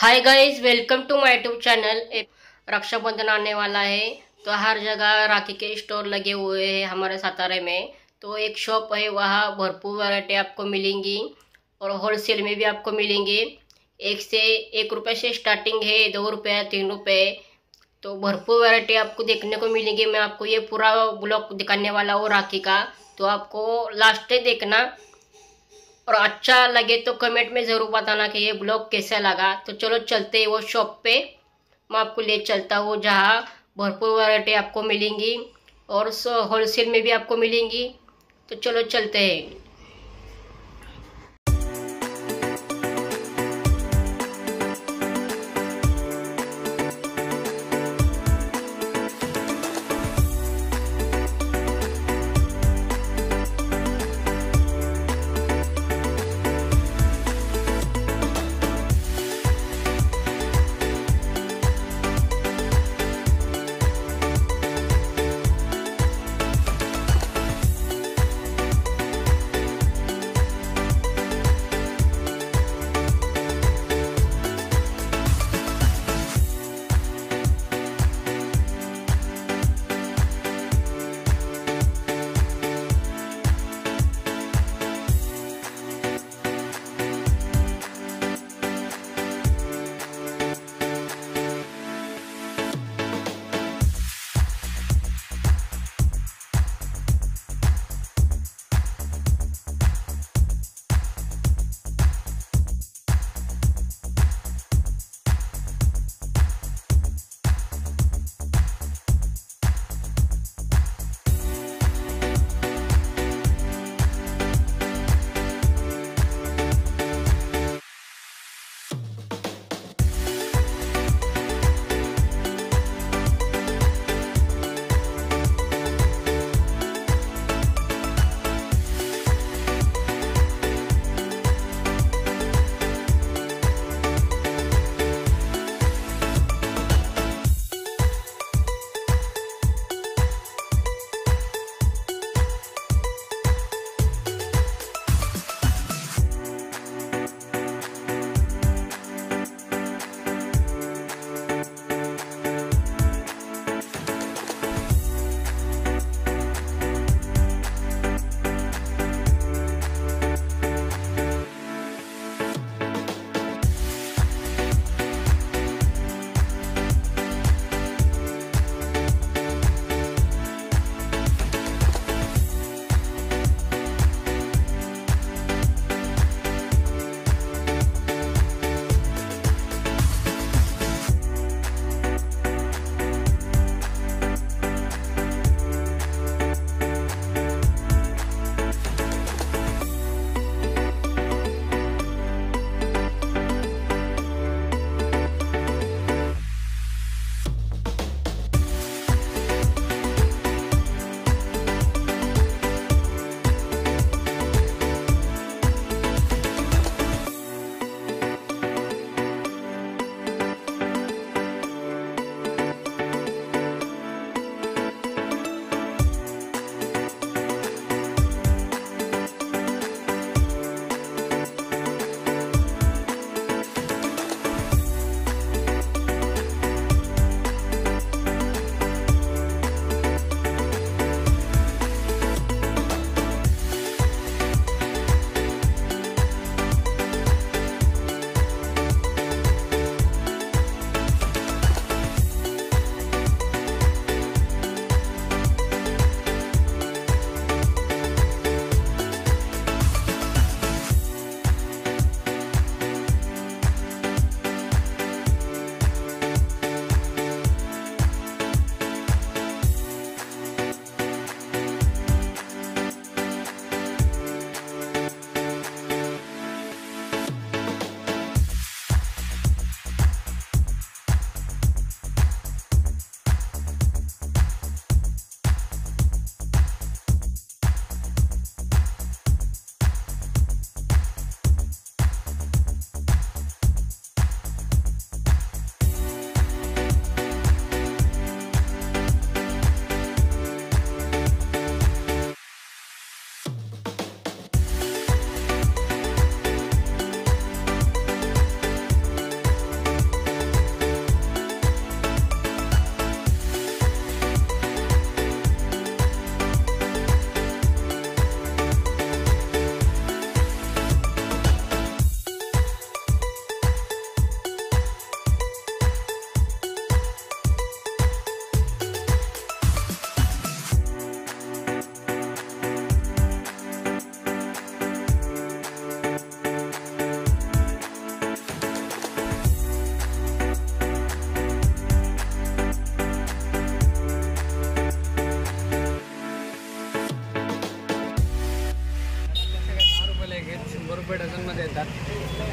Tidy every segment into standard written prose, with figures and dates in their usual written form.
High guys, welcome to my YouTube channel. Rakshabandhan आने वाला है तो हर जगह राखी के स्टोर लगे हुए हैं हमारे सातारे में। तो एक शॉप है, वहाँ भरपूर वैरायटी आपको मिलेंगी और होलसेल में भी आपको मिलेंगी। एक रुपये से स्टार्टिंग है, 2 रुपये, 3 रुपये। तो भरपूर वैरायटी आपको देखने को मिलेगी। मैं आपको ये पूरा ब्लॉग दिखाने वाला हूँ राखी का, तो आपको लास्ट तक देखना। और अच्छा लगे तो कमेंट में ज़रूर बताना कि ये ब्लॉग कैसा लगा। तो चलो चलते हैं वो शॉप पे, मैं आपको ले चलता हूँ जहाँ भरपूर वैरायटी आपको मिलेंगी और होलसेल में भी आपको मिलेंगी। तो चलो चलते हैं।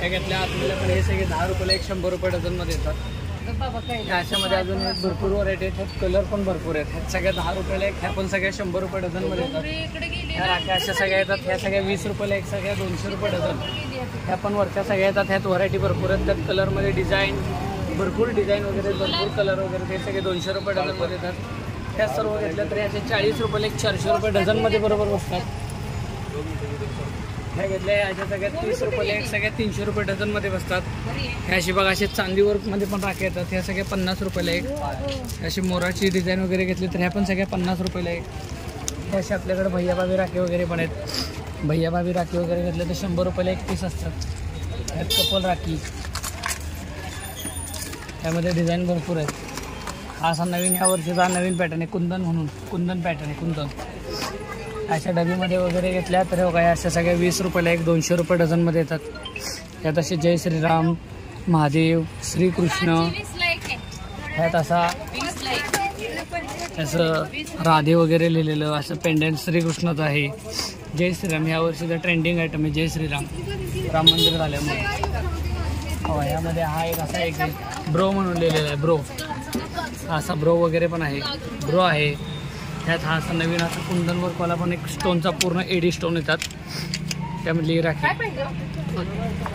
ह्या घेतल्या आतमध्ये पण हे सगळे 10 रुपयाला एक, 100 रुपये डझनमध्ये येतात. अशामध्ये अजून भरपूर व्हरायटी आहेत, कलर पण भरपूर आहेत. ह्या सगळ्या 10 रुपयाला एक, ह्या पण सगळ्या 100 रुपये डझनमध्ये येतात. ह्या राख्या अशा सगळ्या येतात, ह्या सगळ्या 20 रुपयाला एक, सगळ्या 200 रुपये डझन. ह्या पण वरच्या सगळ्या येतात, ह्यात व्हरायटी भरपूर आहेत. त्यात कलरमध्ये डिझाईन भरपूर डिझाईन वगैरे, भरपूर कलर वगैरे, ते सगळे 200 रुपये डझनमध्ये येतात. ह्या सर्व घेतल्या तरी याचे 40 रुपयाला एक, 400 रुपये डझनमध्ये बरोबर बसतात. ह्या घेतल्या याच्या सगळ्यात 30 रुपयाला एक, सगळ्या 300 रुपये डझनमध्ये बसतात. ह्या अशी बघा असे चांदीवर्कमध्ये पण राख्या येतात, ह्या सगळ्या 50 रुपयाला एक. अशी मोराची डिझाईन वगैरे घेतली तर ह्या पण सगळ्या 50 रुपयाला एक. ह्या अशी आपल्याकडे भैयाभावी राखी वगैरे पण आहेत. भैयाभावी राखी वगैरे घेतले तर 100 रुपयाला एक पीस असतात. ह्यात कपल राखी, त्यामध्ये डिझाईन भरपूर आहेत. हा असा नवीन ह्या वर्षीचा नवीन पॅटर्न आहे, कुंदन म्हणून, कुंदन पॅटर्न आहे, कुंदन. अशा डबीमध्ये वगैरे घेतल्या तर बघा अशा सगळ्या 20 रुपयाला एक, 200 रुपये डझनमध्ये येतात. यात असे जय श्रीराम, महादेव, श्रीकृष्ण, ह्यात असं राधे वगैरे लिहिलेलं असं पेंडंट श्रीकृष्णाचं आहे. जय श्रीराम ह्या वर्षीचा ट्रेंडिंग आयटम आहे, जय श्रीराम, राम मंदिर झाल्यामुळे. हो, ह्यामध्ये हा एक असा एक ब्रो म्हणून लिहिलेला आहे, ब्रो. असा ब्रो वगैरे पण आहे, ब्रो आहे. ह्यात हा असा नवीन असा कुंदन वर्कवाला पण एक स्टोनचा पूर्ण एडी स्टोन येतात, त्यामधली राखी.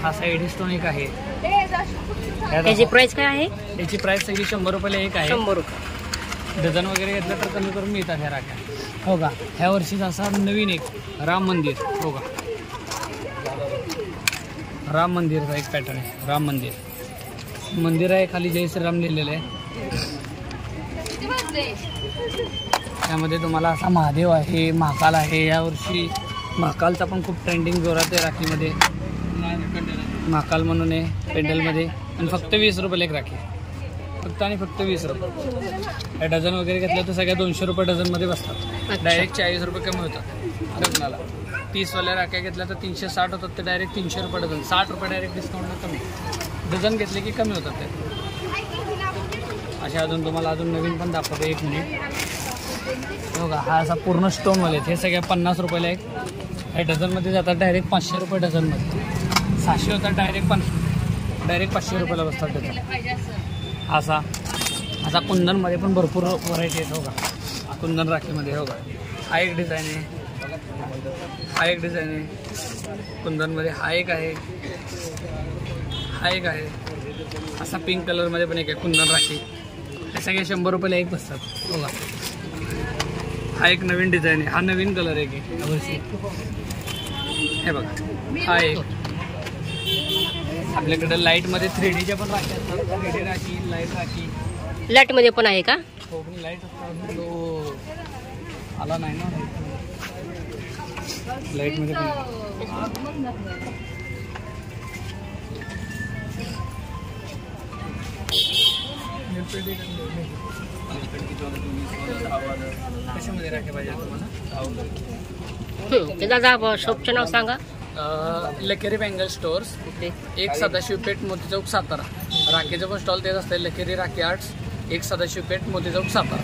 असा एडी स्टोन एक आहे. याची प्राइस काय आहे? याची प्राइस सगळी 100 रुपयाला एक आहे. 100 रुपये डझन वगैरे घेतलं तर कमी करून मिळतात ह्या राख्या. हो का, ह्या वर्षीचा असा नवीन एक राम मंदिर. हो का, राम मंदिरचा एक पॅटर्न आहे, राम मंदिर. मंदिर आहे, खाली जय श्रीराम लिहिलेलं आहे. त्यामध्ये तुम्हाला असा महादेव आहे, महाकाल आहे. यावर्षी महाकालचा पण खूप ट्रेंडिंग जोरात आहे राखीमध्ये. महाकाल म्हणून आहे पेंडलमध्ये. आणि फक्त 20 रुपयाला एक राखी, फक्त आणि फक्त 20 रुपये. या डझन वगैरे घेतल्या तर सगळ्या 200 रुपये डझनमध्ये बसतात. डायरेक्ट 40 रुपये कमी होतात लग्नाला. 30वाल्या राख्या घेतल्या तर 360 होतात, ते डायरेक्ट 300 रुपये डझन. 60 रुपये डायरेक्ट डिस्काउंटला कमी. डझन घेतले की कमी होतात ते. अशा अजून तुम्हाला अजून नवीन पण दाखवतो, एक मिनिट. बघा हा असा पूर्ण स्टोनवाले हे सगळ्या 50 रुपयाला एक. ह्या डझनमध्ये जातात डायरेक्ट 500 रुपये डझनमध्ये. 700 होतात डायरेक्ट 500 रुपयाला बसतात त्याचा. असा कुंदनमध्ये पण भरपूर व्हरायटी आहेत. हो का, कुंदन राखीमध्ये. हो का, हा एक डिझाईन आहे, हा एक डिझाईन आहे कुंदनमध्ये. हा एक आहे, हा एक आहे. असा पिंक कलरमध्ये पण एक आहे कुंदन राखी. हे सगळे 100 रुपयाला एक बसतात. हो का, हा एक नवीन डिझाईन आहे, हा नवीन कलर आहे की यावर्षी. हे बघा, हा एक. आपल्याकडे लाईटमध्ये 3Dच्या पण राखी असतात. 3D rakhi, light rakhi. लाईटमध्ये पण आहे का? हो, पण लाईट असतात. तो आला नाही ना लाईटमध्ये पण. कशामध्ये राख्या पाहिजे तुम्हाला? दादा शॉपचं नाव सांगा. लकेरी बँगल स्टोअर्स, एक सदाशिवपेठ, मोती चौक, सातारा. राखीचं पण स्टॉल तेच असतं, लकेरी राखी आर्ट्स, एक सदाशिवपेठ, मोती चौक, सातारा.